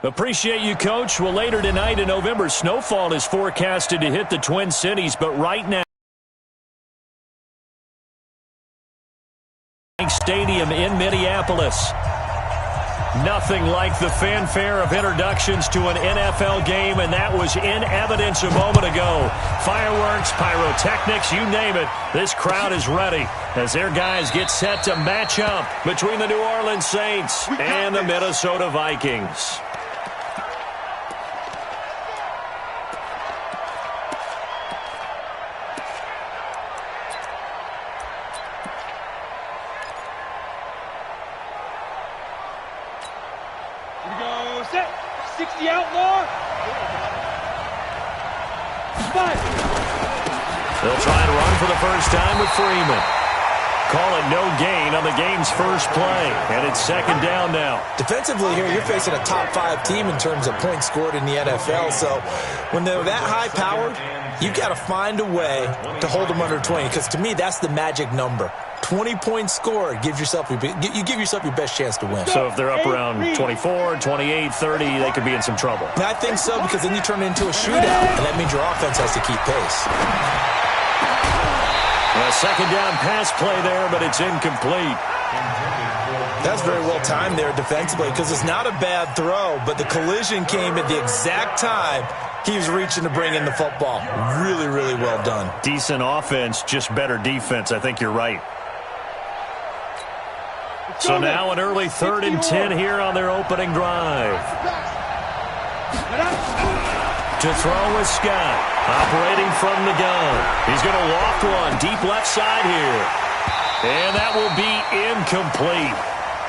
Appreciate you, Coach. Well, later tonight in November, snowfall is forecasted to hit the Twin Cities, but right now, Stadium in Minneapolis. Nothing like the fanfare of introductions to an NFL game, and that was in evidence a moment ago. Fireworks, pyrotechnics, you name it. This crowd is ready as their guys get set to match up between the New Orleans Saints and the Minnesota Vikings. Set. 60 outlaw. 5. They'll try to run for the first time with Freeman. Call it no gain on the game's first play, and it's second down now. Defensively here, you're facing a top 5 team in terms of points scored in the NFL, so when they're that high-powered, you've got to find a way to hold them under 20, because to me, that's the magic number. 20 points scored, you give yourself your best chance to win. So if they're up around 24, 28, 30, they could be in some trouble. I think so, because then you turn it into a shootout, and that means your offense has to keep pace. A second down pass play there, but it's incomplete. That's very well timed there defensively, because it's not a bad throw, but the collision came at the exact time he was reaching to bring in the football. Really, really well done. Decent offense, just better defense. I think you're right. So now an early 3rd and 10 here on their opening drive. To throw is Scott, operating from the gun. He's going to loft one deep left side here. And that will be incomplete.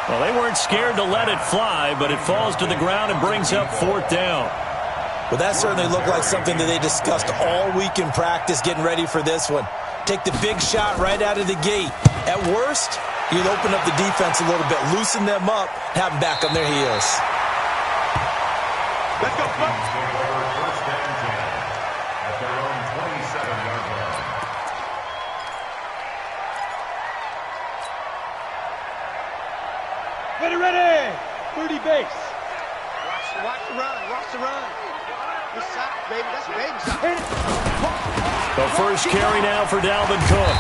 Well, they weren't scared to let it fly, but it falls to the ground and brings up 4th down. Well, that certainly looked like something that they discussed all week in practice getting ready for this one. Take the big shot right out of the gate. At worst, you'll open up the defense a little bit, loosen them up, have them back on their heels. Let's go, folks. Ready. 30 base. Watch the run. Watch the run. Good shot, baby. That's a baby shot. The first carry now for Dalvin Cook.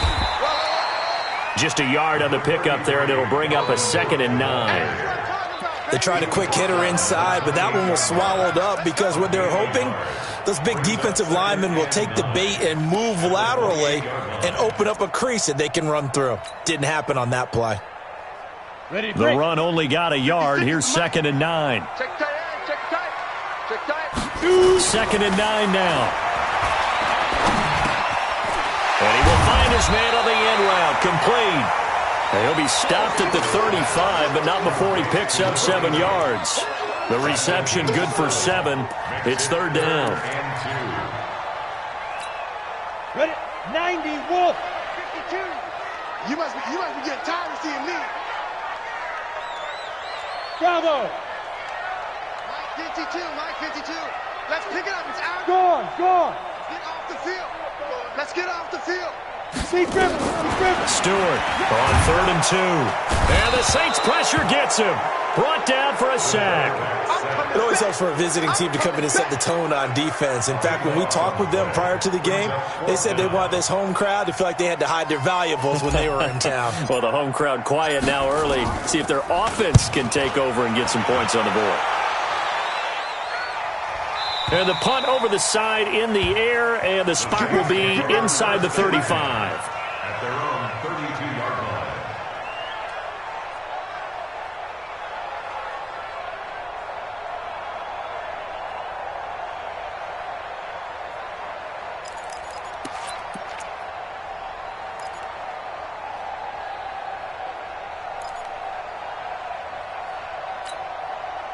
Just a yard on the pickup there, and it'll bring up a 2nd and 9. They tried a quick hitter inside, but that one was swallowed up because what they're hoping, those big defensive linemen will take the bait and move laterally and open up a crease that they can run through. Didn't happen on that play. The run only got a yard. Here's 2nd and 9. Check tight. 2nd and 9 now. And he will find his man on the end route. Complete. And he'll be stopped at the 35, but not before he picks up 7 yards. The reception good for 7. It's 3rd down. Ready. 90, Wolf. 52. You must be getting tired of seeing me. Bravo. Mike 52. Let's pick it up. It's out. Gone. Get off the field. Let's get off the field. See Griffin. Stewart on 3rd and 2. And the Saints pressure gets him. Brought down for a sack. It always helps for a visiting team to come in and set the tone on defense. In fact, when we talked with them prior to the game, they said they wanted this home crowd to feel like they had to hide their valuables when they were in town. Well, the home crowd quiet now early. See if their offense can take over and get some points on the board. And the punt over the side in the air, and the spot will be inside the 35. At their own 32-yard line.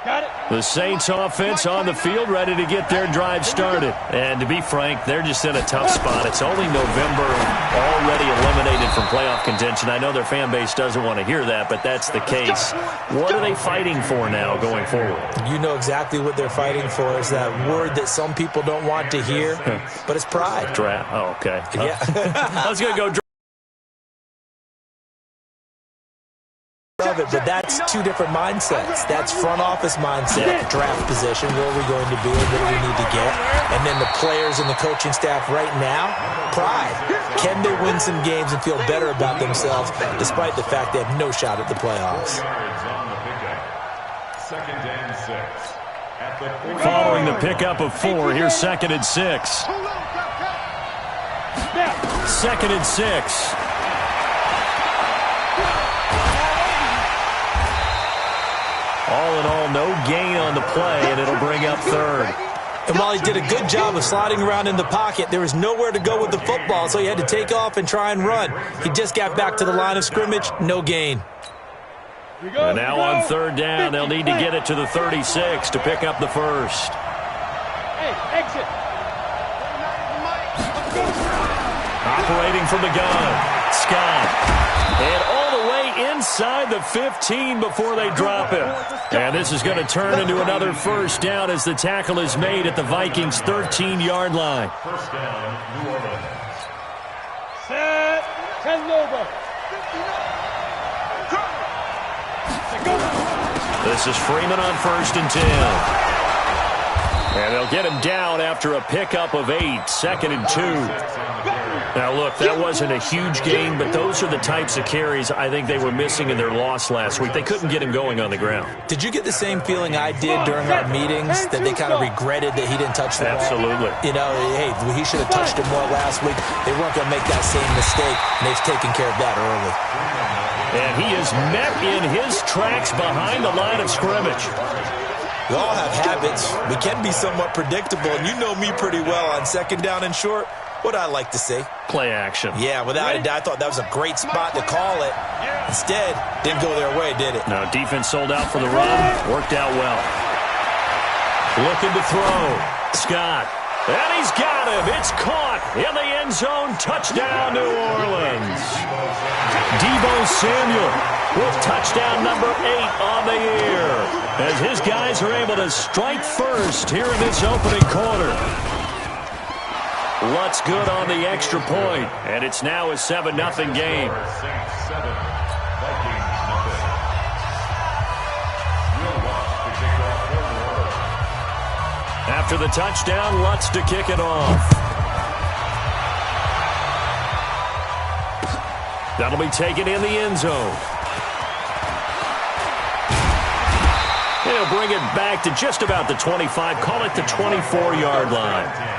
Got it. The Saints offense on the field, ready to get their drive started. And to be frank, they're just in a tough spot. It's only November, already eliminated from playoff contention. I know their fan base doesn't want to hear that, but that's the case. What are they fighting for now going forward? You know exactly what they're fighting for. Is that word that some people don't want to hear, but it's pride. Draft. Oh, okay. Yeah. I was going to go of it, but that's two different mindsets. That's front office mindset, draft position, where we're going to be and what do we need to get. And then the players and the coaching staff right now, pride. Can they win some games and feel better about themselves despite the fact they have no shot at the playoffs? Following the pickup of 4, here's 2nd and 6. 2nd and 6. All in all, no gain on the play, and it'll bring up 3rd. And while he did a good job of sliding around in the pocket, there was nowhere to go with the football, so he had to take off and try and run. He just got back to the line of scrimmage, no gain. And now on 3rd down, they'll need to get it to the 36 to pick up the 1st. Hey, exit. Operating from the gun, Scott. And all the way inside the 15 before they drop him. And this is going to turn into another 1st down as the tackle is made at the Vikings' 13-yard line. First down, New Orleans. Set. Canova. This is Freeman on 1st and 10. And they'll get him down after a pickup of 8, 2nd and 2. Now, look, that wasn't a huge gain, but those are the types of carries I think they were missing in their loss last week. They couldn't get him going on the ground. Did you get the same feeling I did during our meetings, that they kind of regretted that he didn't touch the ball? Absolutely. You know, hey, he should have touched it more last week. They weren't going to make that same mistake, and they've taken care of that early. And he is met in his tracks behind the line of scrimmage. We all have habits. We can be somewhat predictable, and you know me pretty well on 2nd down and short. What I like to see. Play action. Yeah, without a doubt, I thought that was a great spot to call it. Instead, didn't go their way, did it? No, defense sold out for the run. Worked out well. Looking to throw. Scott. And he's got him. It's caught in the end zone. Touchdown, New Orleans. Deebo Samuel with touchdown number 8 on the year, as his guys are able to strike first here in this opening quarter. Lutz good on the extra point, and it's now a 7-0 game. After the touchdown, Lutz to kick it off. That'll be taken in the end zone. He'll bring it back to just about the 25, call it the 24-yard line.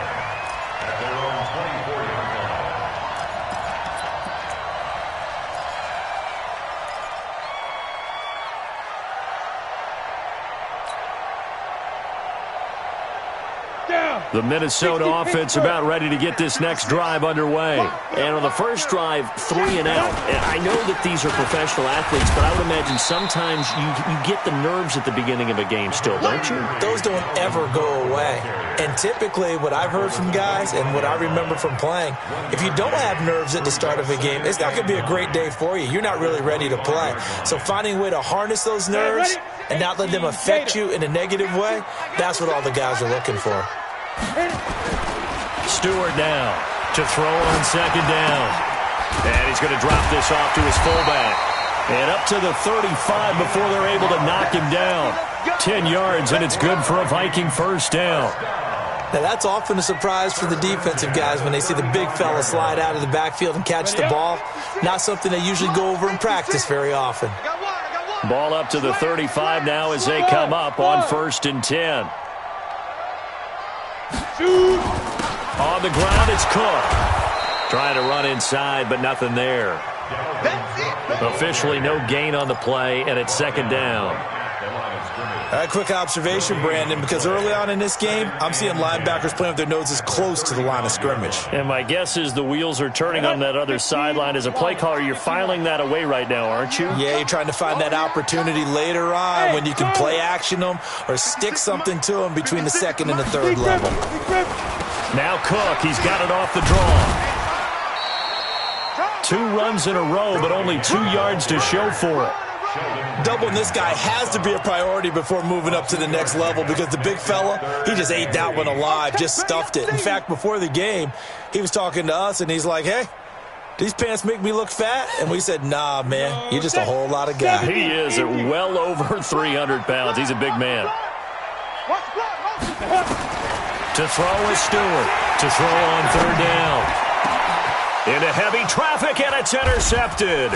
The Minnesota offense about ready to get this next drive underway. And on the first drive, 3 and out. And I know that these are professional athletes, but I would imagine sometimes you get the nerves at the beginning of a game still, don't you? Those don't ever go away. And typically what I've heard from guys and what I remember from playing, if you don't have nerves at the start of a game, it's not going to be a great day for you. You're not really ready to play. So finding a way to harness those nerves and not let them affect you in a negative way, that's what all the guys are looking for. Stewart now to throw on 2nd down. And he's going to drop this off to his fullback. And up to the 35 before they're able to knock him down. 10 yards, and it's good for a Viking 1st down. Now, that's often a surprise for the defensive guys when they see the big fella slide out of the backfield and catch the ball. Not something they usually go over in practice very often. Ball up to the 35 now as they come up on 1st and 10. On the ground, it's Cook. Trying to run inside, but nothing there. Officially no gain on the play, and it's 2nd down. A quick observation, Brandon, because early on in this game, I'm seeing linebackers playing with their noses close to the line of scrimmage. And my guess is the wheels are turning on that other sideline. As a play caller, you're filing that away right now, aren't you? Yeah, you're trying to find that opportunity later on when you can play action them or stick something to them between the 2nd and the 3rd level. Now Cook, he's got it off the draw. 2 runs in a row, but only 2 yards to show for it. Doubling this guy has to be a priority before moving up to the next level because the big fella, he just ate that one alive, just stuffed it. In fact, before the game, he was talking to us, and he's like, hey, these pants make me look fat? And we said, nah, man, you're just a whole lot of guy. He is at well over 300 pounds. He's a big man. To throw is Stewart. To throw on third down. Into heavy traffic, and it's intercepted.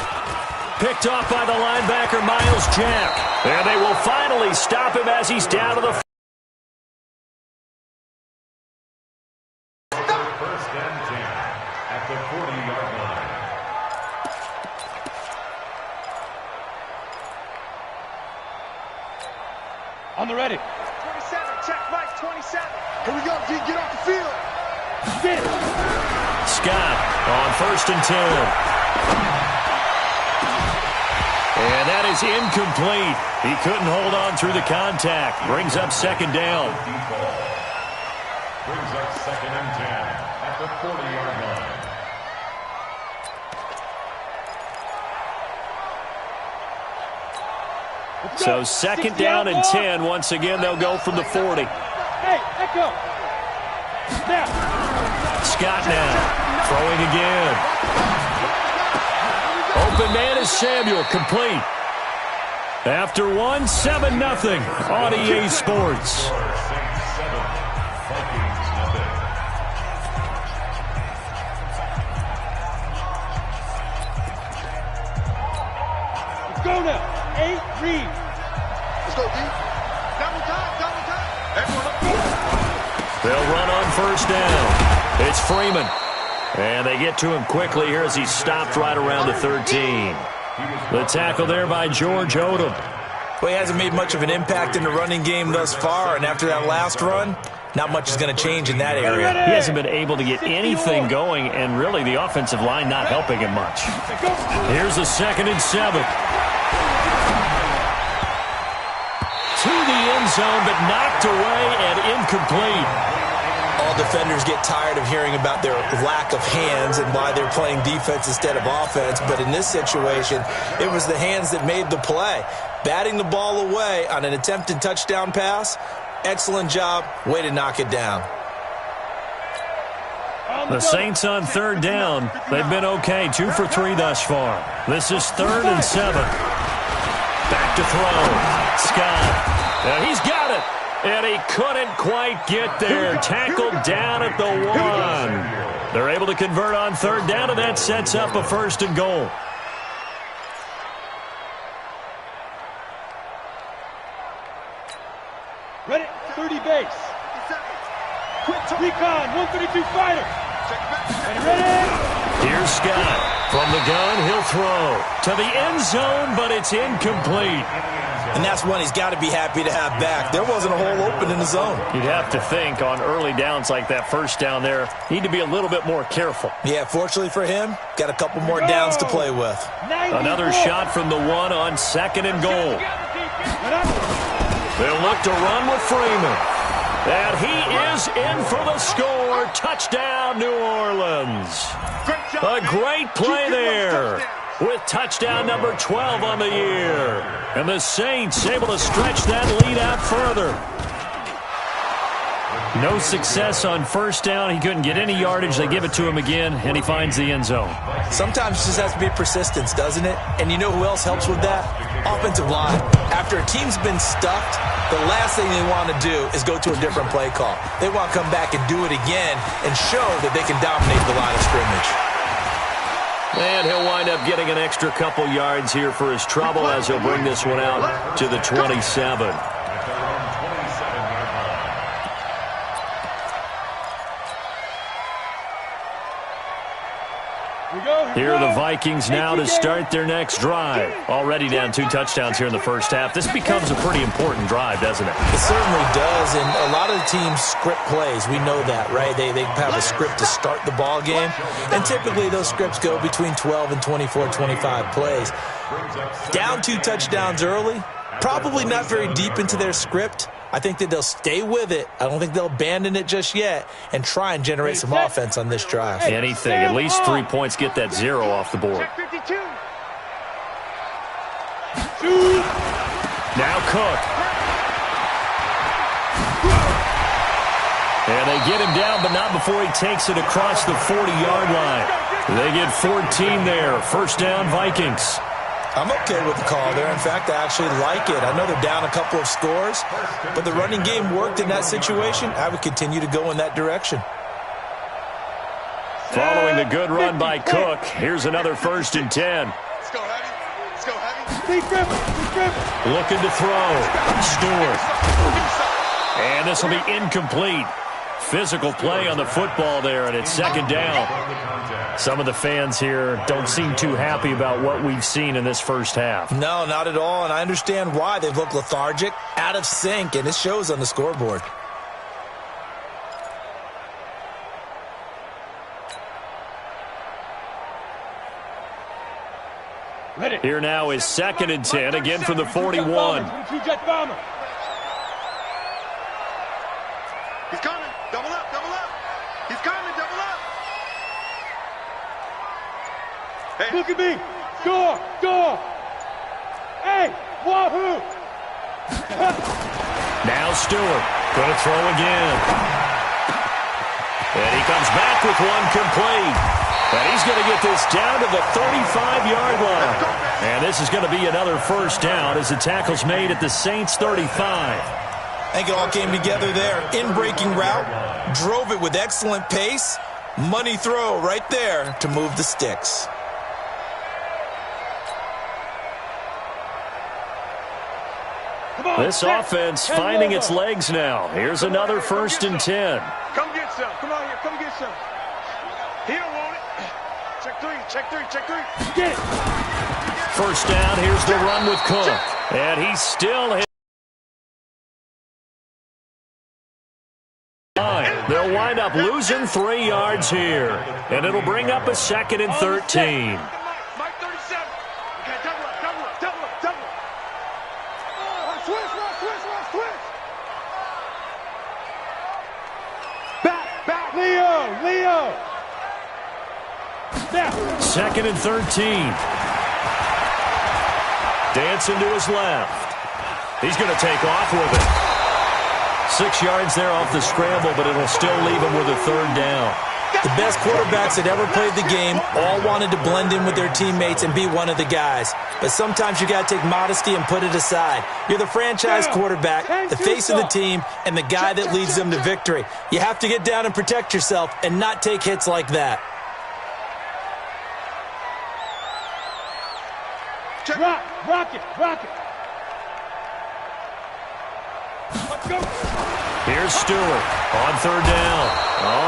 Picked off by the linebacker, Miles Jack. And they will finally stop him as he's down to the First and 10 at the 40-yard line. On the ready. 27, check Mike, 27. Here we go, D, get off the field. Get it. Scott on first and 10. And that is incomplete. He couldn't hold on through the contact. Brings up second down. Brings up second and 10 at the 40-yard line. So second down and 10. Once again, they'll go from the 40. Hey, echo. Snap. Scott now throwing again. Open man is Samuel, complete. After 1, 7-0 on EA Sports. Saints 7, Vikings nothing. Let's go now. 8, read. Let's go, D. Double time. Everyone up. They'll run on first down. It's Freeman. And they get to him quickly here as he's stopped right around the 13. The tackle there by George Odom. Well, he hasn't made much of an impact in the running game thus far, and after that last run, not much is going to change in that area. He hasn't been able to get anything going, and really the offensive line not helping him much. Here's a 2nd and 7. To the end zone, but knocked away and incomplete. All defenders get tired of hearing about their lack of hands and why they're playing defense instead of offense. But in this situation, it was the hands that made the play. Batting the ball away on an attempted touchdown pass, excellent job. Way to knock it down. The Saints on third down. They've been okay, 2 for 3 thus far. This is 3rd and 7. Back to throw. Scott. Now he's got it. And he couldn't quite get there. Tackled down at the 1. They're able to convert on third down, and that sets up a 1st and goal. Ready, 30 base. Quick recon, 132 fighter. Ready. Here's Scott. From the gun, he'll throw to the end zone, but it's incomplete. And that's one he's got to be happy to have back. There wasn't a hole open in the zone. You'd have to think on early downs like that first down there, need to be a little bit more careful. Yeah, fortunately for him, got a couple more downs to play with. Another shot from the 1 on 2nd and goal. They'll look to run with Freeman. And he is in for the score. Touchdown, New Orleans. A great play there, with touchdown number 12 on the year. And the Saints able to stretch that lead out further. No success on first down. He couldn't get any yardage. They give it to him again, and he finds the end zone. Sometimes it just has to be persistence, doesn't it? And you know who else helps with that? Offensive line. After a team's been stuffed, the last thing they want to do is go to a different play call. They want to come back and do it again and show that they can dominate the line of scrimmage. And he'll wind up getting an extra couple yards here for his trouble as he'll bring this one out to the 27. Here are the Vikings now to start their next drive. Already down 2 touchdowns here in the first half. This becomes a pretty important drive, doesn't it? It certainly does, and a lot of the teams script plays. We know that, right? They have a script to start the ball game, and typically those scripts go between 12 and 24, 25 plays. Down 2 touchdowns early, probably not very deep into their script. I think that they'll stay with it. I don't think they'll abandon it just yet and try and generate some offense on this drive. Anything. At least 3 points, get that 0 off the board. Now Cook. And they get him down, but not before he takes it across the 40-yard line. They get 14 there. First down, Vikings. I'm okay with the call there. In fact, I actually like it. I know they're down a couple of scores, but the running game worked in that situation. I would continue to go in that direction. Following the good run by Cook, here's another 1st and 10. Let's go heavy. Let's go heavy. Steve Griffin. Looking to throw. Stewart. And this will be incomplete. Physical play on the football there, and it's 2nd down. Some of the fans here don't seem too happy about what we've seen in this first half. No, not at all, and I understand why. They've looked lethargic, out of sync, and it shows on the scoreboard. Here now is 2nd and 10, again from the 41. He's coming. Double up, double up. He's coming, double up. Hey. Look at me. Score, score. Hey, wahoo. Now Stewart, going to throw again. And he comes back with one complete. And he's going to get this down to the 35-yard line. And this is going to be another 1st down as the tackle's made at the Saints' 35. I think it all came together there. In-breaking route, drove it with excellent pace. Money throw right there to move the sticks. This offense finding its legs now. Here's another 1st and 10. Come get some. Come on here. Come get some. He don't want it. Check three. Check three. Check three. Get it. 1st down. Here's the run with Cook. And he's still hit. They'll wind up losing 3 yards here. And it'll bring up a 2nd and 13. Mike 37. Okay, double up, double up, double up, double up. Switch. Back. Leo. Now. 2nd and 13. Dancing to his left. He's going to take off with it. 6 yards there off the scramble, but it'll still leave him with a 3rd down. The best quarterbacks that ever played the game all wanted to blend in with their teammates and be one of the guys. But sometimes you got to take modesty and put it aside. You're the franchise quarterback, the face of the team, and the guy that leads them to victory. You have to get down and protect yourself and not take hits like that. Rock it. Let's go. Here's Stewart on 3rd down.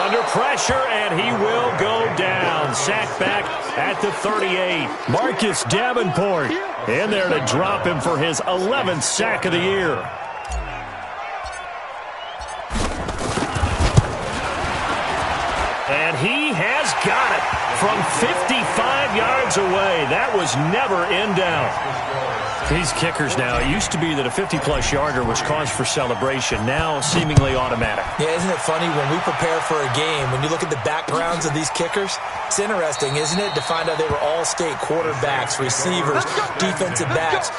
Under pressure, and he will go down. Sacked back at the 38. Marcus Davenport in there to drop him for his 11th sack of the year. And he has got it from 55 yards away. That was never in doubt. These kickers now, it used to be that a 50-plus yarder was cause for celebration. Now seemingly automatic. Yeah, isn't it funny when we prepare for a game, when you look at the backgrounds of these kickers? It's interesting, isn't it, to find out they were all-state quarterbacks, receivers, defensive backs,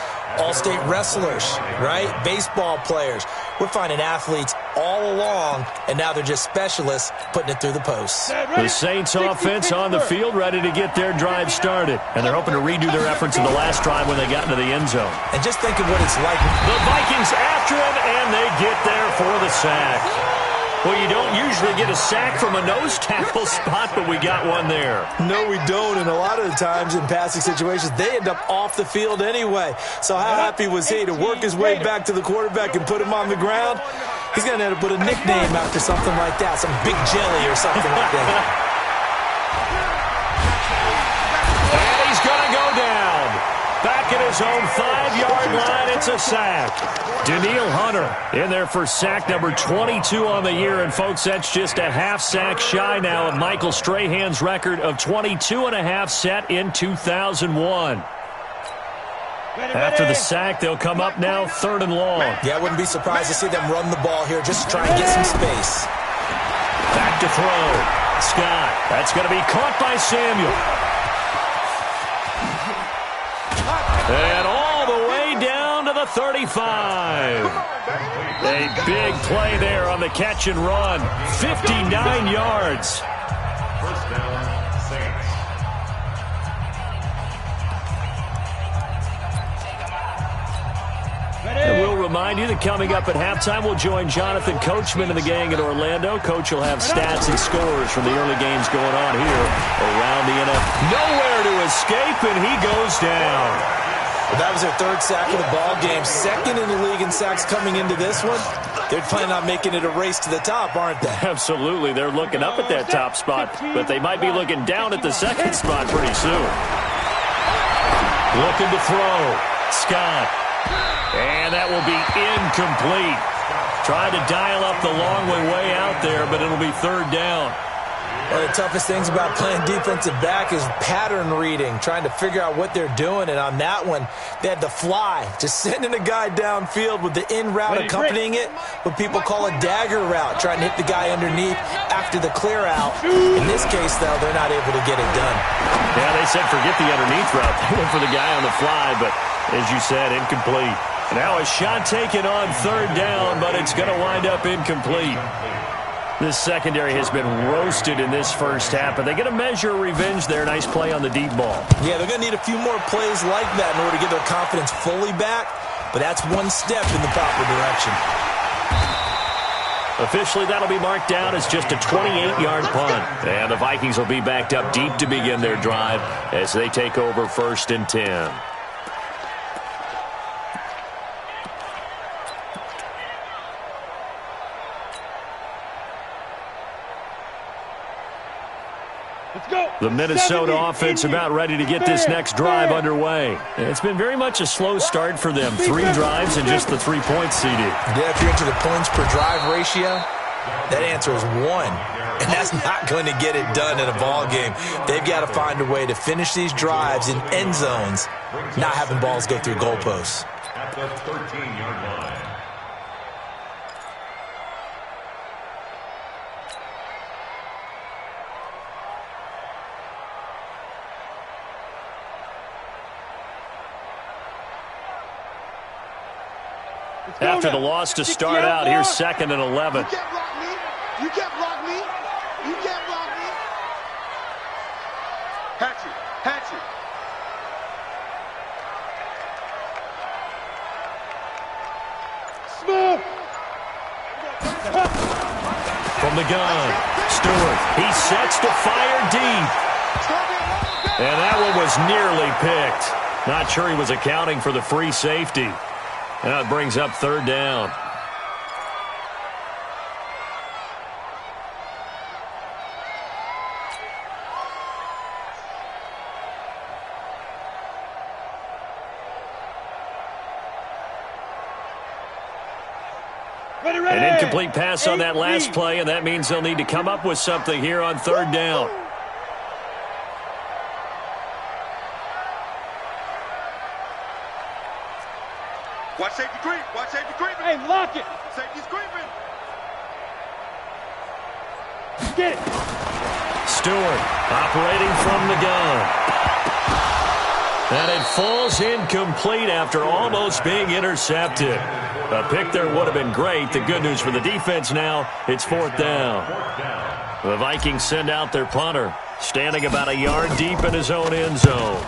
all-state wrestlers, right? Baseball players. We're finding athletes all along, and now they're just specialists putting it through the posts. The Saints offense on the field, ready to get their drive started. And they're hoping to redo their efforts in the last drive when they got into the end zone. And just think of what it's like. The Vikings after him, and they get there for the sack. Well, you don't usually get a sack from a nose tackle spot, but we got one there. No, we don't, and a lot of the times in passing situations, they end up off the field anyway. So how happy was he to work his way back to the quarterback and put him on the ground? He's going to end up with a nickname after something like that, some Big Jelly or something like that. And he's going to go down. Back at his own 5-yard line, it's a sack. Daniil Hunter in there for sack number 22 on the year. And, folks, that's just a half sack shy now of Michael Strahan's record of 22.5 set in 2001. After the sack, they'll come up now 3rd and long. Yeah, I wouldn't be surprised to see them run the ball here just to try and get some space. Back to throw. Scott. That's going to be caught by Samuel. And all the way down to the 35. A big play there on the catch and run. 59 yards. First down, Saints. remind you that coming up at halftime, we'll join Jonathan Coachman and the gang in Orlando. Coach will have stats and scores from the early games going on here around the NFL. Nowhere to escape, and he goes down. Well, that was their third sack of the ball game. Second in the league in sacks coming into this one. They're planning on making it a race to the top, aren't they? Absolutely. They're looking up at that top spot, but they might be looking down at the second spot pretty soon. Looking to throw. Scott. And that will be incomplete. Tried to dial up the long way out there, but it'll be third down. One of the toughest things about playing defensive back is pattern reading, trying to figure out what they're doing. And on that one, they had the fly, just sending a guy downfield with the in route accompanying it, what people call a dagger route, trying to hit the guy underneath after the clear out. In this case, though, they're not able to get it done. Yeah, they said forget the underneath route. They went for the guy on the fly, but as you said, incomplete. Now a shot taken on third down, but it's going to wind up incomplete. This secondary has been roasted in this first half, but they get a measure of revenge there. Nice play on the deep ball. Yeah, they're going to need a few more plays like that in order to get their confidence fully back, but that's one step in the proper direction. Officially, that'll be marked down as just a 28-yard punt. And the Vikings will be backed up deep to begin their drive as they take over 1st and 10. The Minnesota offense about ready to get this next drive underway. It's been very much a slow start for them. 3 drives and just the 3 points seeded. Yeah, if you're into the points per drive ratio, that answer is 1. And that's not going to get it done in a ball game. They've got to find a way to finish these drives in end zones, not having balls go through goalposts. At the 13-yard line. After the loss to start out, here's 2nd and 11. You can't block me. You can't block me. You can't block me. Hatchet. Hatchet. Smooth. From the gun, Stewart. He sets to fire deep. And that one was nearly picked. Not sure he was accounting for the free safety. Now it brings up 3rd down. An incomplete pass on that last play, and that means they'll need to come up with something here on 3rd down. Watch safety creep. Watch safety creeping. Hey, lock it. Safety's creeping. Get it. Stewart operating from the gun. And it falls incomplete after almost being intercepted. A pick there would have been great. The good news for the defense now, it's 4th down. The Vikings send out their punter, standing about a yard deep in his own end zone.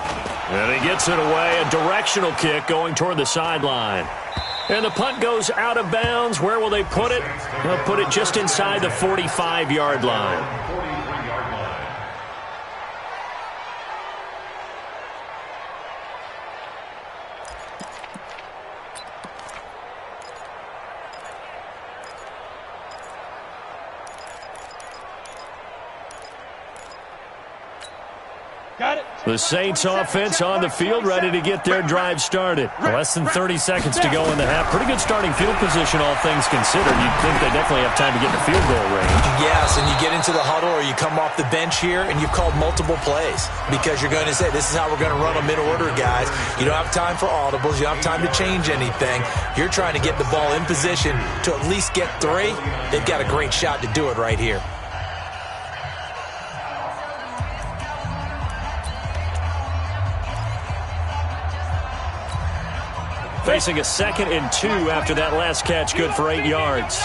And he gets it away, a directional kick going toward the sideline. And the punt goes out of bounds. Where will they put it? They'll put it just inside the 45-yard line. Got it. The Saints offense on the field, ready to get their drive started. Less than 30 seconds to go in the half. Pretty good starting field position, all things considered. You'd think they definitely have time to get in the field goal range. Yes, and you get into the huddle or you come off the bench here and you've called multiple plays because you're going to say, this is how we're going to run them in order, guys. You don't have time for audibles. You don't have time to change anything. You're trying to get the ball in position to at least get 3. They've got a great shot to do it right here. Facing a 2nd and 2 after that last catch, good for 8 yards.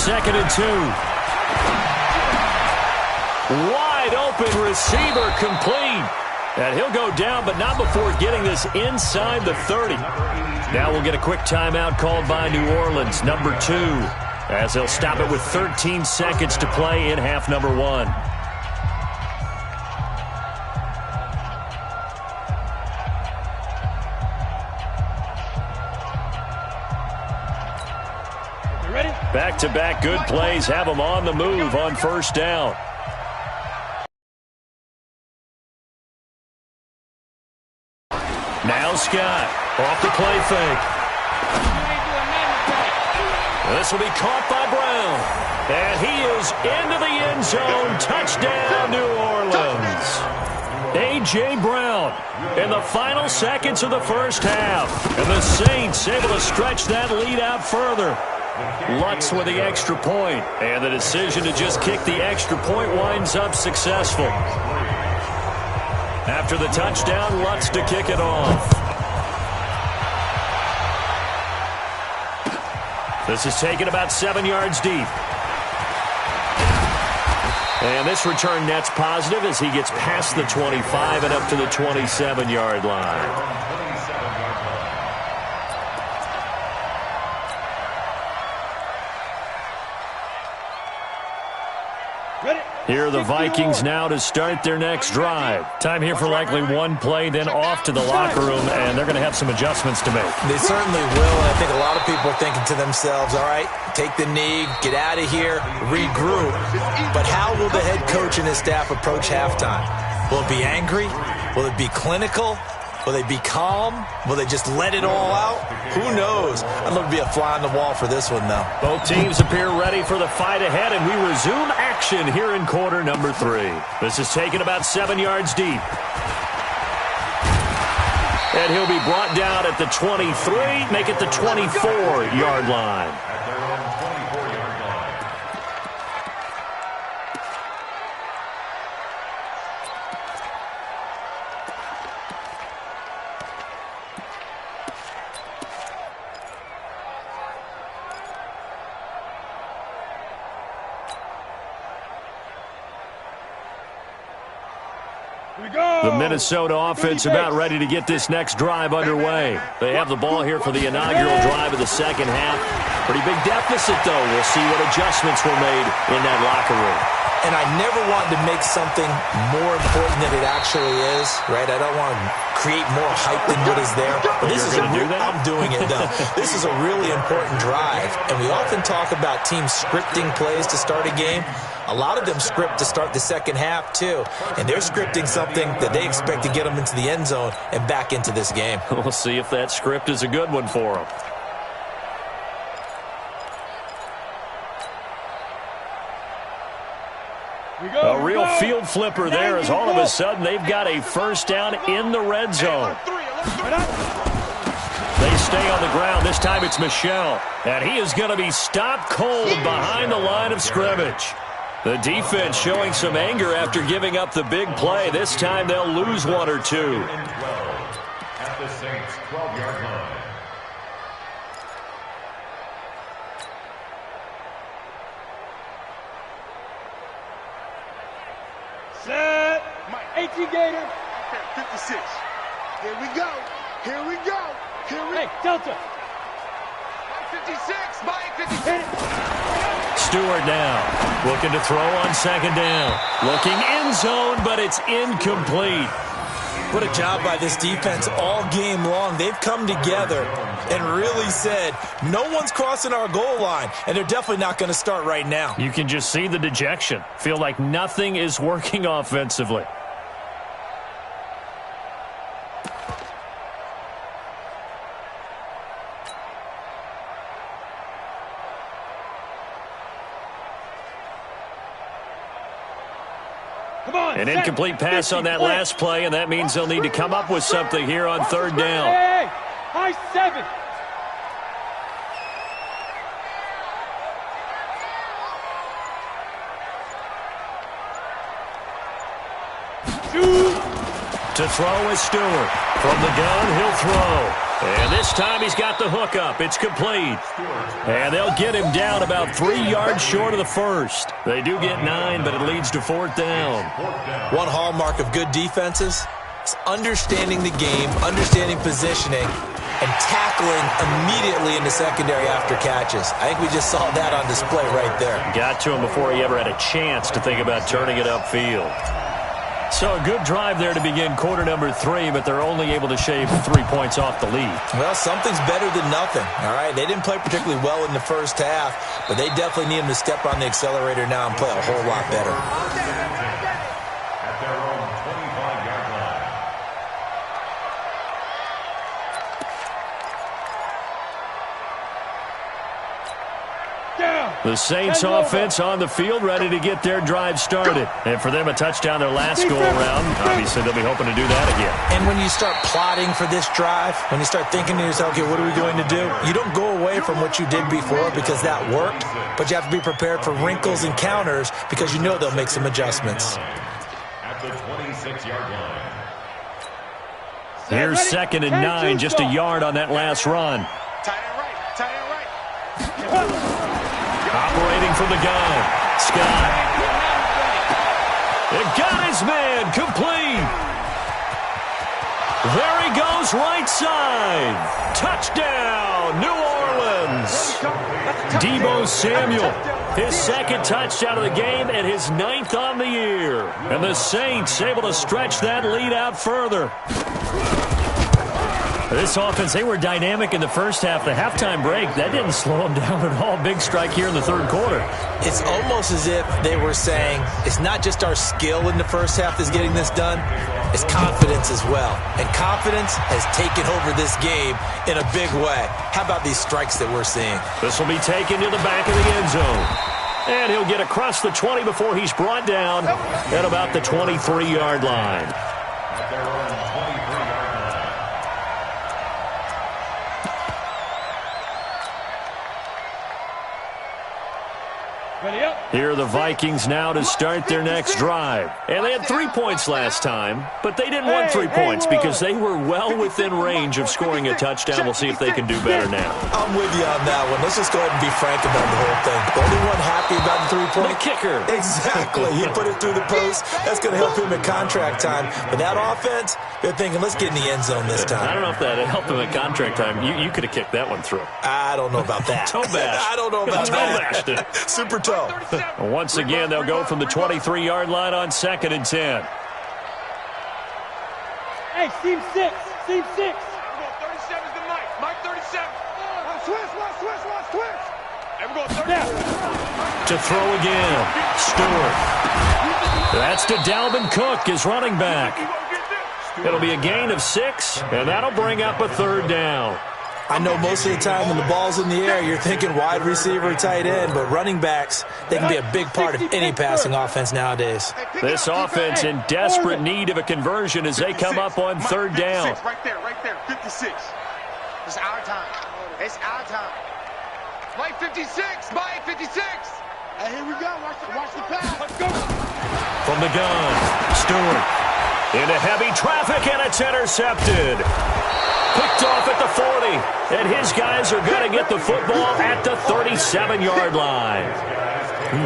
2nd and 2. Wide open receiver complete. And he'll go down, but not before getting this inside the 30. Now we'll get a quick timeout called by New Orleans, number 2, as they'll stop it with 13 seconds to play in half number 1. Back-to-back good plays have them on the move on first down. Now Scott off the play fake. This will be caught by Brown. And he is into the end zone. Touchdown, New Orleans. A.J. Brown in the final seconds of the first half. And the Saints able to stretch that lead out further. Lutz with the extra point, and the decision to just kick the extra point winds up successful. After the touchdown, Lutz to kick it off. This is taken about 7 yards deep. And this return net's positive as he gets past the 25 and up to the 27-yard line. Here are the Vikings now to start their next drive. Time here for likely one play, then off to the locker room, and they're going to have some adjustments to make. They certainly will, and I think a lot of people are thinking to themselves, all right, take the knee, get out of here, regroup. But how will the head coach and his staff approach halftime? Will it be angry? Will it be clinical? Will they be calm? Will they just let it all out? Who knows? I'd love to be a fly on the wall for this one, though. Both teams appear ready for the fight ahead, and we resume action here in quarter number 3. This is taken about 7 yards deep. And he'll be brought down at the 23, make it the 24-yard line. The Minnesota offense about ready to get this next drive underway. They have the ball here for the inaugural drive of the second half. Pretty big deficit, though. We'll see what adjustments were made in that locker room. And I never wanted to make something more important than it actually is, right? I don't want to create more hype than what is there. But this is I'm doing it, though. This is a really important drive. And we often talk about teams scripting plays to start a game. A lot of them script to start the second half, too. And they're scripting something that they expect to get them into the end zone and back into this game. We'll see if that script is a good one for them. A real field flipper there as all of a sudden they've got a first down in the red zone. They stay on the ground. This time it's Michel. And he is going to be stopped cold behind the line of scrimmage. The defense showing some anger after giving up the big play. This time they'll lose one or two. At the Saints' 12-yard line. Set. Mike. 18 Gator. 56. Here we go. Here we go. Here we go. Hey, Delta. Mike 56. Mike 56. Stewart now looking to throw on second down. Looking end zone, but it's incomplete. What a job by this defense all game long. They've come together and really said, no one's crossing our goal line, and they're definitely not going to start right now. You can just see the dejection. Feel like nothing is working offensively. An incomplete pass on that last play, and that means they'll need to come up with something here on third down. Hey, high 7. To throw is Stewart. From the gun, he'll throw. And this time he's got the hook up. It's complete. And they'll get him down about 3 yards short of the first. They do get 9, but it leads to fourth down. One hallmark of good defenses It's understanding the game, understanding positioning, and tackling immediately in the secondary after catches. I think we just saw that on display right there. Got to him before he ever had a chance to think about turning it upfield. So a good drive there to begin quarter number 3, but they're only able to shave 3 points off the lead. Well, something's better than nothing, all right? They didn't play particularly well in the first half, but they definitely need them to step on the accelerator now and play a whole lot better. At their own 25-yard line. The Saints offense on the field, ready to get their drive started. And for them, a touchdown their last go-around. Obviously, they'll be hoping to do that again. And when you start plotting for this drive, when you start thinking to yourself, okay, what are we going to do? You don't go away from what you did before because that worked, but you have to be prepared for wrinkles and counters because you know they'll make some adjustments. At the 26-yard line. Here's 2nd and 9, just a yard on that last run. Tight end right. Tight end right. Operating from the gun. Scott. It got his man complete. There he goes, right side. Touchdown, New Orleans. Deebo Samuel, his 2nd touchdown of the game and his 9th on the year. And the Saints able to stretch that lead out further. This offense, they were dynamic in the first half. The halftime break, that didn't slow them down at all. Big strike here in the third quarter. It's almost as if they were saying, it's not just our skill in the first half that's getting this done, it's confidence as well. And confidence has taken over this game in a big way. How about these strikes that we're seeing? This will be taken to the back of the end zone. And he'll get across the 20 before he's brought down at about the 23-yard line. At their own 23-yard line. Ready up. Here are the Vikings now to start their next drive. And they had 3 points last time, but they didn't want 3 points because they were well within range of scoring a touchdown. We'll see if they can do better now. I'm with you on that one. Let's just go ahead and be frank about the whole thing. The only one happy about the 3-point? The kicker. Exactly. He put it through the post. That's going to help him at contract time. But that offense, they're thinking, let's get in the end zone this time. I don't know if that helped him at contract time. You could have kicked that one through. I don't know about that. Toe bash. I don't know about Toe-bashed it. that. Super toe. Once again, they'll go from the 23-yard line on 2nd and 10. Hey, Team 6. Team 6. 37's the Mike. Mike 37. Switch. And we're going 37. To throw again. Stewart. That's to Dalvin Cook, his running back. It'll be a gain of 6, and that'll bring up a 3rd down. I know most of the time when the ball's in the air, you're thinking wide receiver, tight end, but running backs, they can be a big part of any passing offense nowadays. This offense in desperate need of a conversion as they come up on 3rd down. Right there. 56. It's our time. Mike 56. Mike 56. And here we go. Watch the pass. Let's go. From the gun, Stewart into heavy traffic, and it's intercepted. Picked off at the 40, and his guys are going to get the football at the 37-yard line.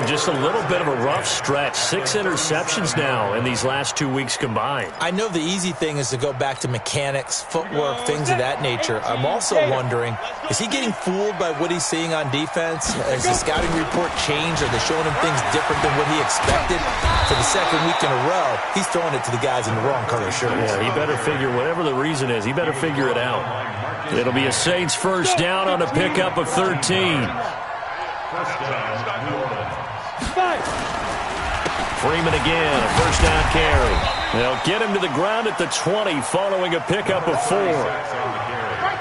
Just a little bit of a rough stretch. 6 interceptions now in these last 2 weeks combined. I know the easy thing is to go back to mechanics, footwork, things of that nature. I'm also wondering, is he getting fooled by what he's seeing on defense? Has the scouting report changed? Are they showing him things different than what he expected? For the 2nd week in a row, he's throwing it to the guys in the wrong color shirts. Yeah, he better figure, whatever the reason is, he better figure it out. It'll be a Saints 1st down on a pickup of 13. Freeman again, a 1st down carry. They'll get him to the ground at the 20 following a pickup of 4.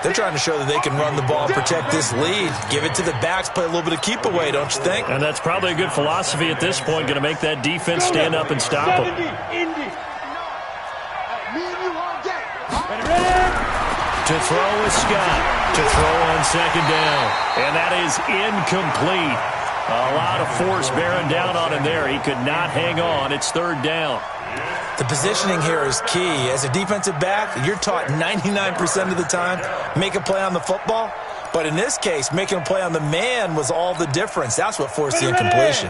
They're trying to show that they can run the ball and protect this lead. Give it to the backs, play a little bit of keep away, don't you think? And that's probably a good philosophy at this point, going to make that defense stand up and stop them. To throw is Scott. To throw on 2nd down. And that is incomplete. A lot of force bearing down on him there. He could not hang on. It's 3rd down. The positioning here is key. As a defensive back, you're taught 99% of the time, make a play on the football. But in this case, making a play on the man was all the difference. That's what forced the incompletion.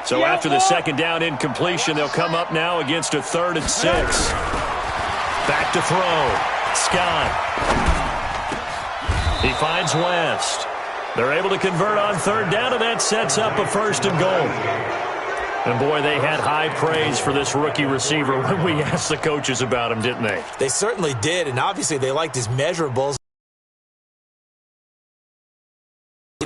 So after the 2nd down incompletion, they'll come up now against a 3rd and 6. back to throw. Scott. He finds West. They're able to convert on third down, and that sets up a 1st and goal. And, boy, they had high praise for this rookie receiver when we asked the coaches about him, didn't they? They certainly did, and obviously they liked his measurables.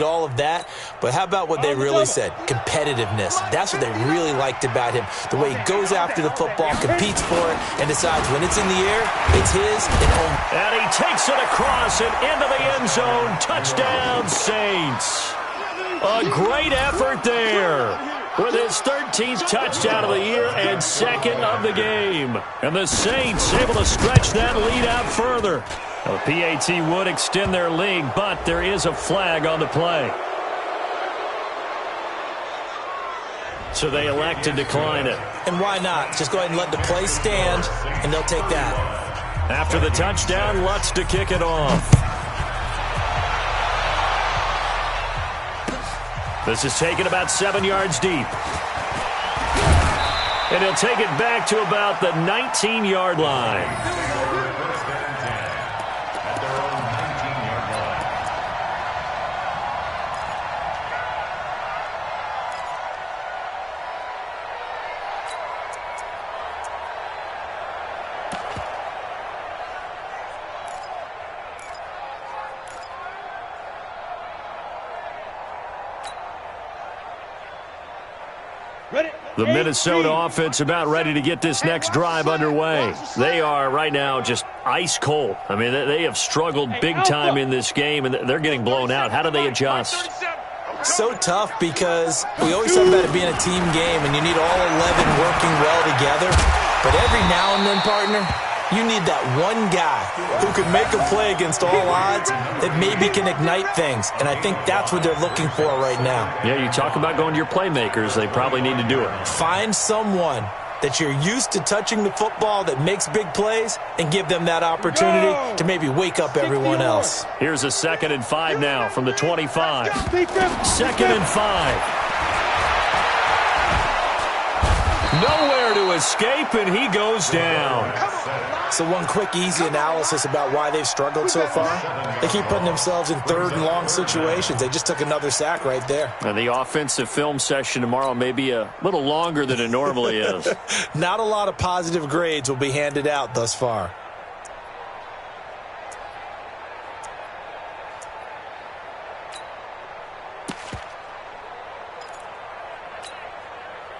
All of that, but how about what they really said? Competitiveness. That's what they really liked about him. The way he goes after the football, competes for it, and decides when it's in the air, it's his and only. And he takes it across and into the end zone. Touchdown, Saints. A great effort there with his 13th touchdown of the year and 2nd of the game. And the Saints able to stretch that lead out further. The PAT would extend their lead, but there is a flag on the play. So they elect to decline it. And why not? Just go ahead and let the play stand, and they'll take that. After the touchdown, Lutz to kick it off. This is taken about 7 yards deep. And he'll take it back to about the 19-yard line. The Minnesota offense about ready to get this next drive underway. They are right now just ice cold. I mean, they have struggled big time in this game, and they're getting blown out. How do they adjust? So tough because we always talk about it being a team game, and you need all 11 working well together. But every now and then, partner, you need that one guy who can make a play against all odds that maybe can ignite things. And I think that's what they're looking for right now. Yeah, you talk about going to your playmakers. They probably need to do it. Find someone that you're used to touching the football that makes big plays and give them that opportunity to maybe wake up everyone else. Here's a 2nd and 5 now from the 25. 2nd and 5. Nowhere to escape, and he goes down. So one quick, easy analysis about why they've struggled so far. They keep putting themselves in 3rd and long situations. They just took another sack right there. And the offensive film session tomorrow may be a little longer than it normally is. Not a lot of positive grades will be handed out thus far.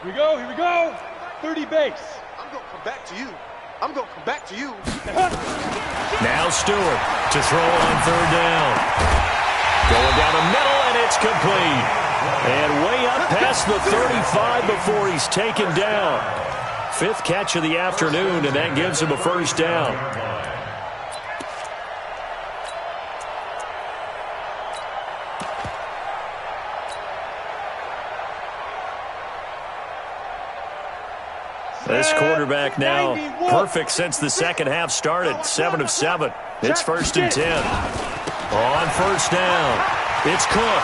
Here we go, here we go. 30 base. I'm going to come back to you. I'm going to come back to you. Now Stewart to throw on 3rd down. Going down the middle, and it's complete. And way up past the 35 before he's taken down. 5th catch of the afternoon, and that gives him a 1st down. This quarterback now perfect since the second half started. 7 of 7. It's 1st and 10. On 1st down, it's Cook.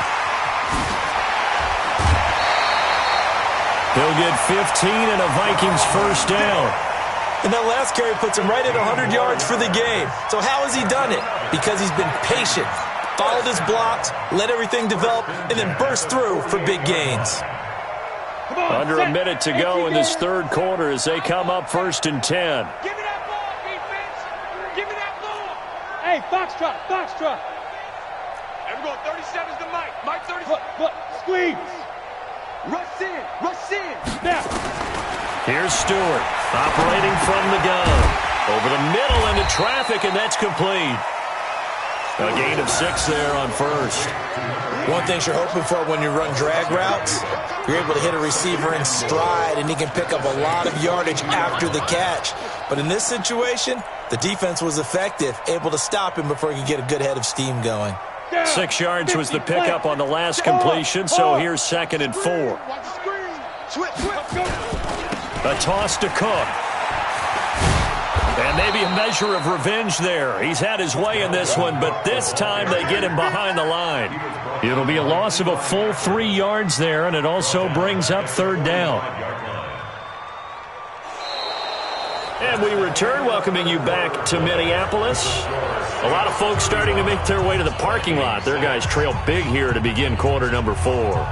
He'll get 15 and a Vikings 1st down. And that last carry puts him right at 100 yards for the game. So how has he done it? Because he's been patient, followed his blocks, let everything develop, and then burst through for big gains. Under a minute to go in this 3rd quarter as they come up 1st and 10. Give me that ball, defense. Give me that ball. Hey, Foxtrot, Foxtrot. And we're going 37's to Mike. Mike 37. Look, squeeze. Rush in, rush in. Now. Here's Stewart operating from the gun. Over the middle into traffic, and that's complete. A gain of 6 there on 1st. One thing you're hoping for when you run drag routes, you're able to hit a receiver in stride, and he can pick up a lot of yardage after the catch. But in this situation, the defense was effective, able to stop him before he could get a good head of steam going. 6 yards was the pickup on the last completion, so here's 2nd and 4. A toss to Cook. And maybe a measure of revenge there. He's had his way in this one, but this time they get him behind the line. It'll be a loss of a full 3 yards there, and it also brings up 3rd down. And we return, welcoming you back to Minneapolis. A lot of folks starting to make their way to the parking lot. Their guys trail big here to begin quarter number 4.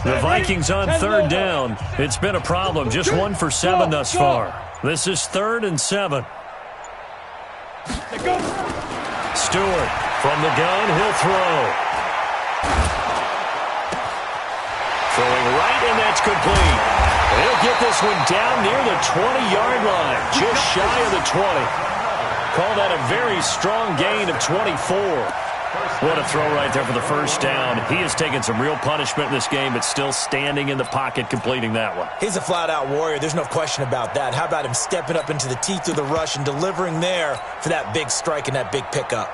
The Vikings on third down. It's been a problem. Just 1 for 7 thus far. This is 3rd and 7. Stewart from the gun. He'll throw. Throwing right, and that's complete. He'll get this one down near the 20-yard line. Just shy of the 20. Call that a very strong gain of 24. What a throw right there for the first down. He has taken some real punishment in this game, but still standing in the pocket, completing that one. He's a flat-out warrior. There's no question about that. How about him stepping up into the teeth of the rush and delivering there for that big strike and that big pickup?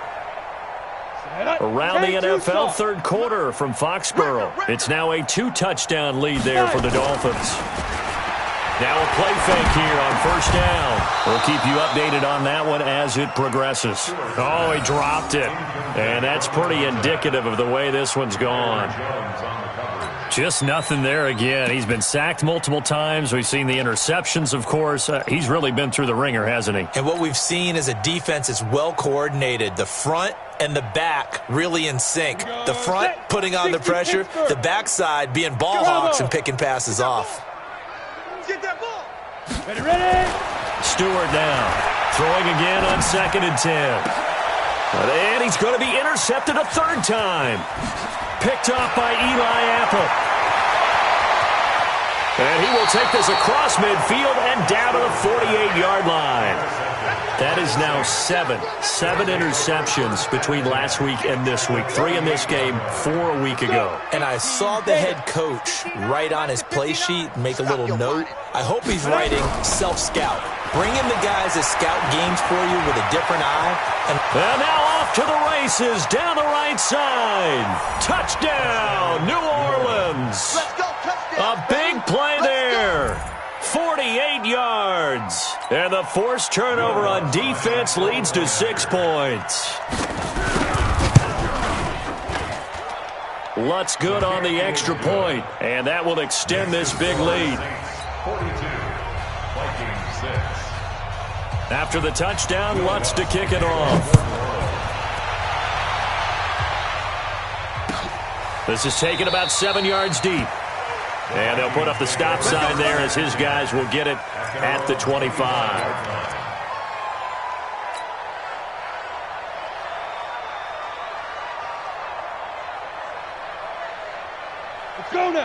Around the NFL third quarter from Foxborough. It's now a 2-touchdown lead there for the Dolphins. Now a play fake here on first down. We'll keep you updated on that one as it progresses. Oh, he dropped it. And that's pretty indicative of the way this one's gone. Just nothing there again. He's been sacked multiple times. We've seen the interceptions, of course. He's really been through the ringer, hasn't he? And what we've seen is a defense that's well coordinated. The front and the back really in sync. The front putting on the pressure. The backside being ball hawks and picking passes off. Get that ball. Ready? Stewart down. Throwing again on 2nd and 10. And he's going to be intercepted a third time. Picked off by Eli Apple. And he will take this across midfield and down to the 48-yard line. That is now 7 interceptions between last week and this week. 3 in this game, 4 a week ago. And I saw the head coach write on his play sheet, make a little note. I hope he's writing self-scout. Bring in the guys that scout games for you with a different eye. And now off to the races down the right side. Touchdown, New Orleans. Let's go, touchdown. A big play there. 48 yards. And the forced turnover on defense leads to 6 points. Lutz good on the extra point, and that will extend this big lead. 42, Vikings 6. After the touchdown, Lutz to kick it off. This is taken about 7 yards deep. And they'll put up the stop sign there as his guys will get it at the 25.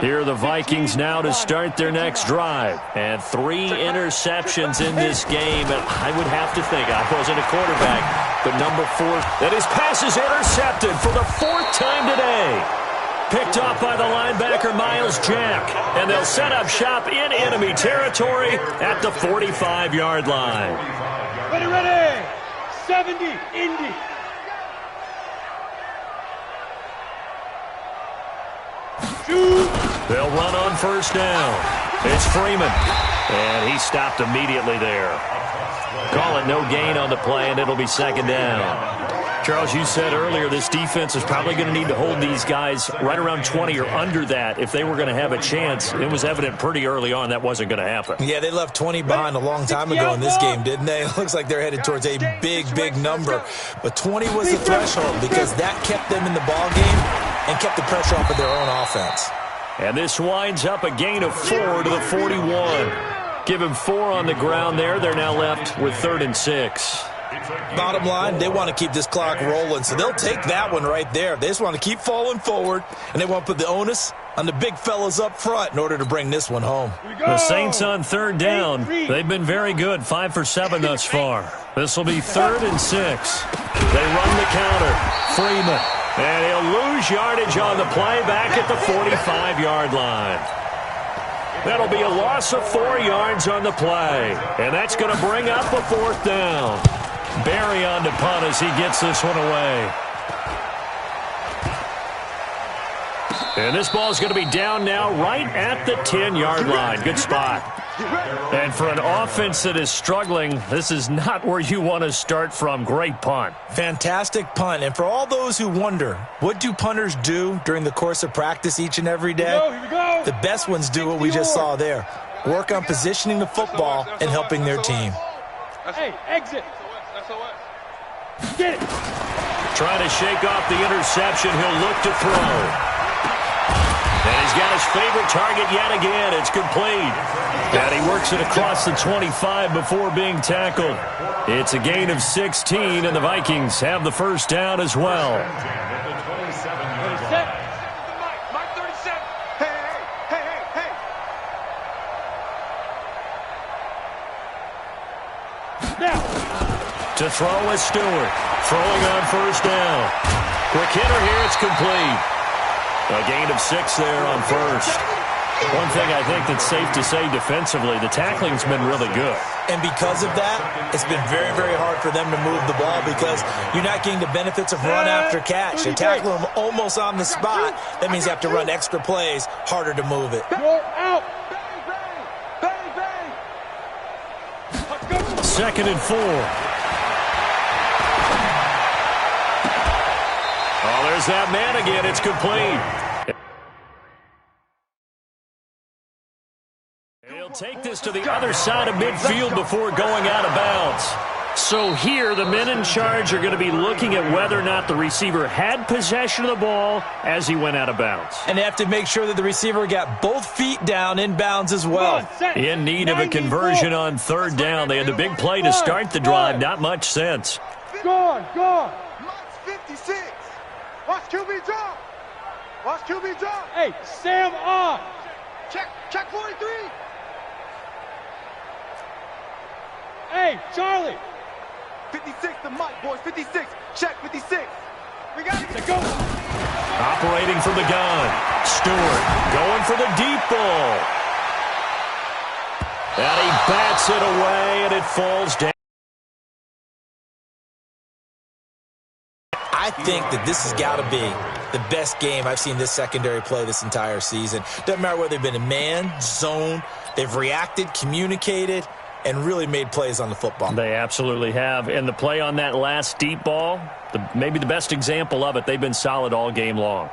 Here are the Vikings now to start their next drive. And 3 interceptions in this game. And I would have to think, I wasn't a quarterback, but number 4, that his pass is intercepted for the 4th time today. Picked off by the linebacker, Miles Jack. And they'll set up shop in enemy territory at the 45-yard line. Ready. 70, Indy. They'll run on first down. It's Freeman. And he stopped immediately there. Call it no gain on the play, and it'll be 2nd down. Charles, you said earlier this defense is probably going to need to hold these guys right around 20 or under that if they were going to have a chance. It was evident pretty early on that wasn't going to happen. Yeah, they left 20 behind a long time ago in this game, didn't they? It looks like they're headed towards a big number. But 20 was the threshold because that kept them in the ball game and kept the pressure off of their own offense. And this winds up a gain of 4 to the 41. Give him 4 on the ground there. They're now left with 3rd and 6. Bottom line, they want to keep this clock rolling, so they'll take that one right there. They just want to keep falling forward, and they want to put the onus on the big fellas up front in order to bring this one home. The Saints on 3rd down. They've been very good, 5 for 7 thus far. This will be 3rd and 6. They run the counter. Freeman. And he'll lose yardage on the play back at the 45-yard line. That'll be a loss of 4 yards on the play. And that's going to bring up a 4th down. Barry on to punt as he gets this one away. And this ball is going to be down now right at the 10-yard line. Good spot. And for an offense that is struggling, this is not where you want to start from. Great punt. Fantastic punt. And for all those who wonder, what do punters do during the course of practice each and every day? Here we go. The best ones do what we just saw there. Work on positioning the football and helping their team. Hey, exit. Get it. Trying to shake off the interception. He'll look to throw. And he's got his favorite target yet again. It's complete. And he works it across the 25 before being tackled. It's a gain of 16, and the Vikings have the first down as well. Mike 37. Hey. Now. To throw is Stewart. Throwing on first down. Quick hitter here. It's complete. A gain of 6 there on first. One thing I think that's safe to say defensively, the tackling's been really good. And because of that, it's been very, very hard for them to move the ball because you're not getting the benefits of run after catch. You tackle them almost on the spot. That means you have to run extra plays, harder to move it. You're out. Second and 4. Oh, there's that man again. It's complete. He'll take this to the other side of midfield before going out of bounds. So here, the men in charge are going to be looking at whether or not the receiver had possession of the ball as he went out of bounds. And they have to make sure that the receiver got both feet down in bounds as well. In need of a conversion on third down. They had the big play to start the drive. Not much sense. Gone. Mike's 56. Watch QB drop. Hey, Sam on. Check 43. Hey, Charlie. 56 to Mike, boys. 56. Check 56. We got it. Go. Operating from the gun. Stewart going for the deep ball. And he bats it away, and it falls down. I think that this has got to be the best game I've seen this secondary play this entire season. Doesn't matter whether they've been in man, zone, they've reacted, communicated, and really made plays on the football. They absolutely have. And the play on that last deep ball, maybe the best example of it, they've been solid all game long.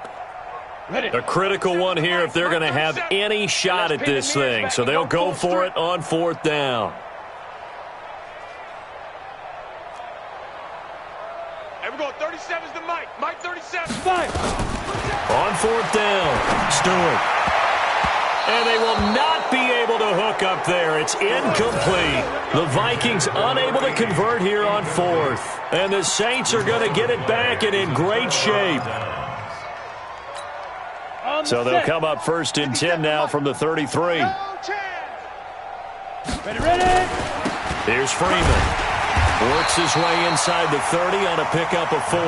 A critical one here if they're going to have any shot at this thing. So they'll go for it on fourth down. Here we go. 37's to Mike. Mike 37. On fourth down, Stewart. And they will not be able to hook up there. It's incomplete. The Vikings unable to convert here on fourth. And the Saints are going to get it back and in great shape. So they'll come up first and 10 now from the 33. Ready. Here's Freeman. Works his way inside the 30 on a pickup of 4.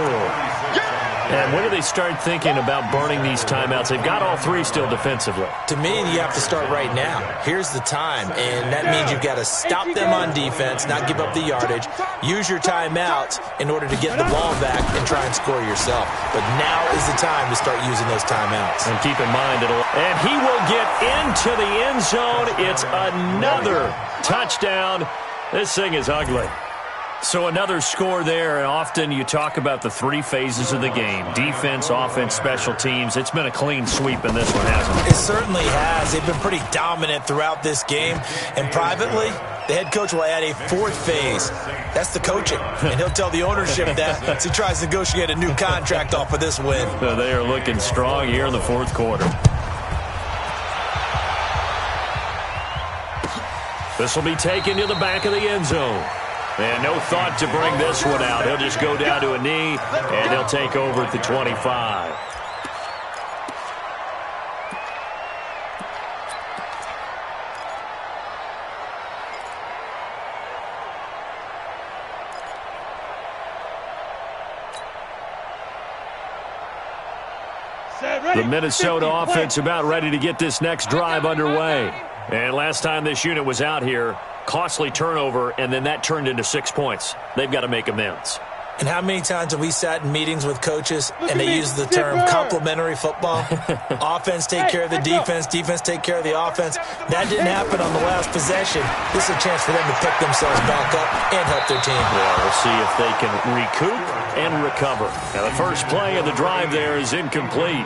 And when do they start thinking about burning these timeouts? They've got all 3 still defensively. To me, you have to start right now. Here's the time, and that means you've got to stop them on defense, not give up the yardage, use your timeouts in order to get the ball back and try and score yourself. But now is the time to start using those timeouts. And keep in mind, and he will get into the end zone. It's another touchdown. This thing is ugly. So another score there, and often you talk about the 3 phases of the game. Defense, offense, special teams. It's been a clean sweep in this one, hasn't it? It certainly has. They've been pretty dominant throughout this game. And privately, the head coach will add a 4th phase. That's the coaching. And he'll tell the ownership that as he tries to negotiate a new contract off of this win. So they are looking strong here in the 4th quarter. This will be taken to the back of the end zone. And no thought to bring this one out. He'll just go down to a knee, and they'll take over at the 25. The Minnesota offense about ready to get this next drive underway. And last time this unit was out here, costly turnover, and then that turned into 6 points. They've got to make amends. And how many times have we sat in meetings with coaches and they use the term complementary football? Offense take care of the defense, defense take care of the offense. That didn't happen on the last possession. This is a chance for them to pick themselves back up and help their team. Yeah, we'll see if they can recoup and recover. Now, the first play of the drive there is incomplete.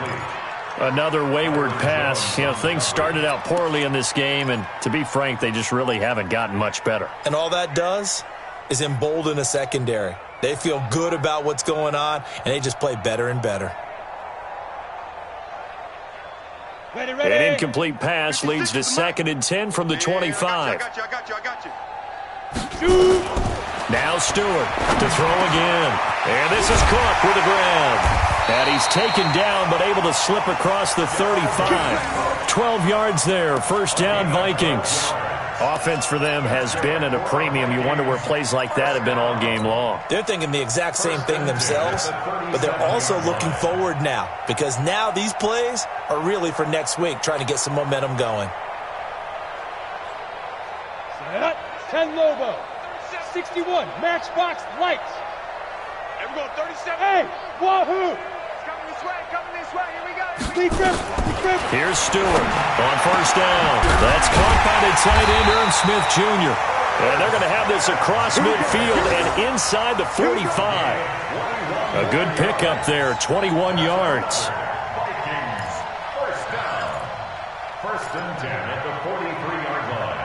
Another wayward pass. You know, things started out poorly in this game, and to be frank, they just really haven't gotten much better. And all that does is embolden a secondary. They feel good about what's going on, and they just play better and better. An incomplete pass leads to 2nd and 10 from the 25. I got you. Now Stewart to throw again. And this is Cook with a grab. And he's taken down but able to slip across the 35. 12 yards there. First down, Vikings. Offense for them has been at a premium. You wonder where plays like that have been all game long. They're thinking the exact same thing themselves, but they're also looking forward now because now these plays are really for next week, trying to get some momentum going. 10 Lobo. 61, matchbox lights. And we're going 37. Hey, Wahoo! Coming this way, here we go. Be careful. Here's Stewart on first down. That's caught by the tight end, Irv Smith Jr. And they're going to have this across midfield and inside the 45. A good pickup there, 21 yards. Vikings, first down. 1st and 10 at the 43-yard line.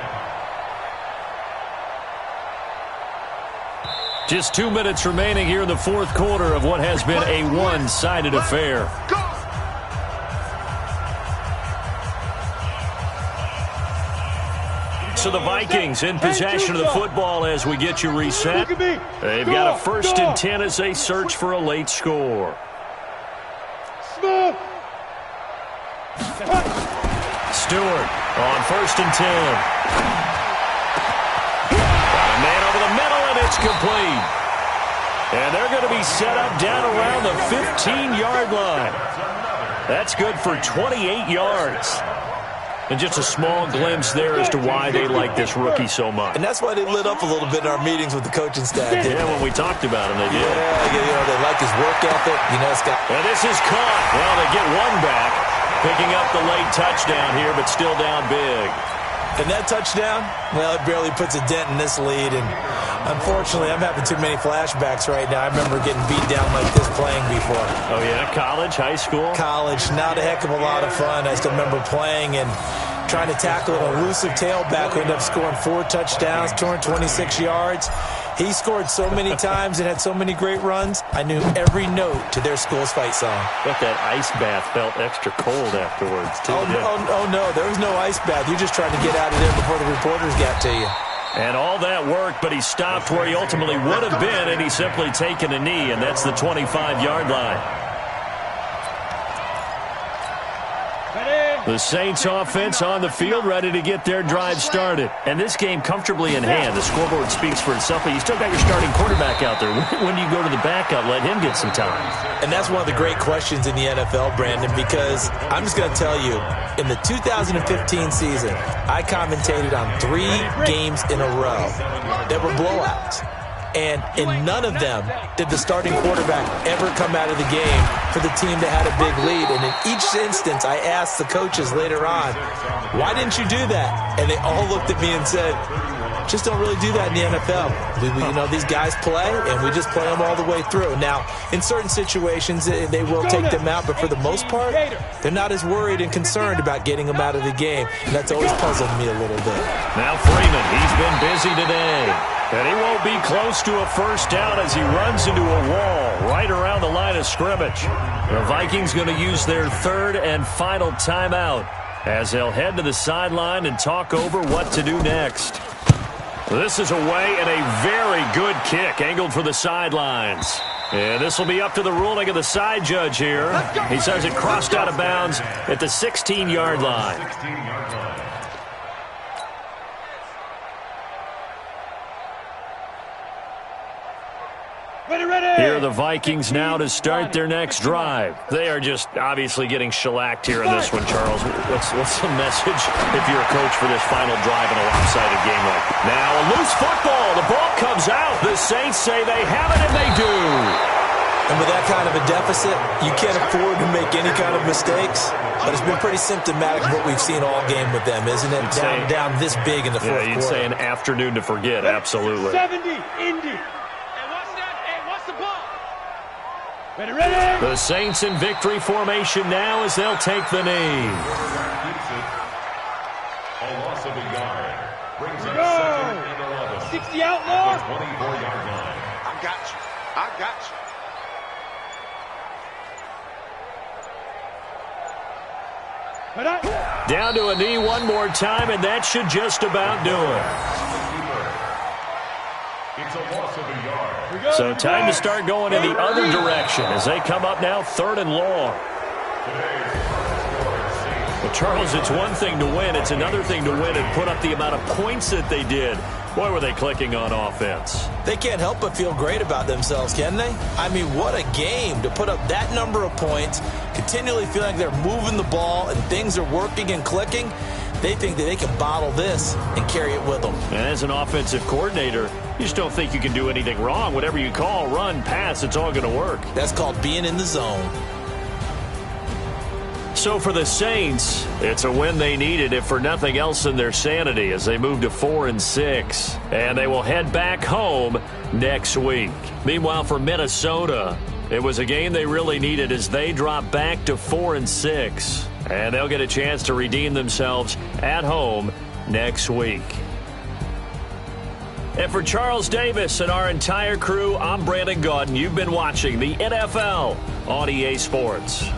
Just 2 minutes remaining here in the fourth quarter of what has been a one-sided affair. Go! So the Vikings in possession of the football as we get you reset. They've got a 1st and 10 as they search for a late score. Smooth. Stewart on 1st and 10. Got a man over the middle, and it's complete. And they're going to be set up down around the 15-yard line. That's good for 28 yards. And just a small glimpse there as to why they like this rookie so much. And that's why they lit up a little bit in our meetings with the coaching staff. Yeah, when we talked about him, they did. Yeah, you know, they like his work ethic. You know, it's got... And this is caught. Well, they get one back, picking up the late touchdown here, but still down big. And that touchdown, well, it barely puts a dent in this lead. And unfortunately, I'm having too many flashbacks right now. I remember getting beat down like this playing before. Oh, yeah? College, high school? College, not a heck of a lot of fun. I still remember playing and trying to tackle an elusive tailback who ended up scoring 4 touchdowns, 226 yards. He scored so many times and had so many great runs, I knew every note to their school's fight song. But that ice bath felt extra cold afterwards, too. Oh, no, there was no ice bath. You just tried to get out of there before the reporters got to you. And all that worked, but he stopped where he ultimately would have been, and he's simply taken a knee, and that's the 25-yard line. The Saints offense on the field, ready to get their drive started. And this game comfortably in hand. The scoreboard speaks for itself, but you still got your starting quarterback out there. When do you go to the backup, let him get some time? And that's one of the great questions in the NFL, Brandon, because I'm just going to tell you, in the 2015 season, I commentated on 3 games in a row that were blowouts. And in none of them did the starting quarterback ever come out of the game for the team that had a big lead. And in each instance, I asked the coaches later on, why didn't you do that? And they all looked at me and said, just don't really do that in the NFL. You know, these guys play, and we just play them all the way through. Now, in certain situations, they will take them out, but for the most part, they're not as worried and concerned about getting them out of the game. And that's always puzzled me a little bit. Now Freeman, he's been busy today. And he won't be close to a first down as he runs into a wall right around the line of scrimmage. The Vikings going to use their 3rd and final timeout as they'll head to the sideline and talk over what to do next. This is away and a very good kick angled for the sidelines. And this will be up to the ruling of the side judge here. He says it crossed out of bounds at the 16-yard line. Ready. Here are the Vikings now to start their next drive. They are just obviously getting shellacked here in this one, Charles. What's the message if you're a coach for this final drive in a lopsided game like that? Now a loose football. The ball comes out. The Saints say they have it, and they do. And with that kind of a deficit, you can't afford to make any kind of mistakes. But it's been pretty symptomatic of what we've seen all game with them, isn't it? Down this big in the fourth quarter. You'd say an afternoon to forget, absolutely. 70, Indy. What's the ball? Ready? The Saints in victory formation now as they'll take the knee. A loss of a yard. Brings up Go. 2nd and 11. 60 outlaw. 24-yard line. I got you. Down to a knee one more time, and that should just about do it. It's a loss of a yard. So time to start going in the other direction as they come up now 3rd and long. Well, Charles, it's one thing to win. It's another thing to win and put up the amount of points that they did. Boy, were they clicking on offense. They can't help but feel great about themselves, can they? I mean, what a game to put up that number of points, continually feel like they're moving the ball and things are working and clicking. They think that they can bottle this and carry it with them. And as an offensive coordinator, you just don't think you can do anything wrong. Whatever you call, run, pass, it's all going to work. That's called being in the zone. So for the Saints, it's a win they needed, if for nothing else than their sanity, as they move to 4-6. And they will head back home next week. Meanwhile, for Minnesota, it was a game they really needed as they drop back to 4-6. And they'll get a chance to redeem themselves at home next week. And for Charles Davis and our entire crew, I'm Brandon Gaudin. You've been watching the NFL on EA Sports.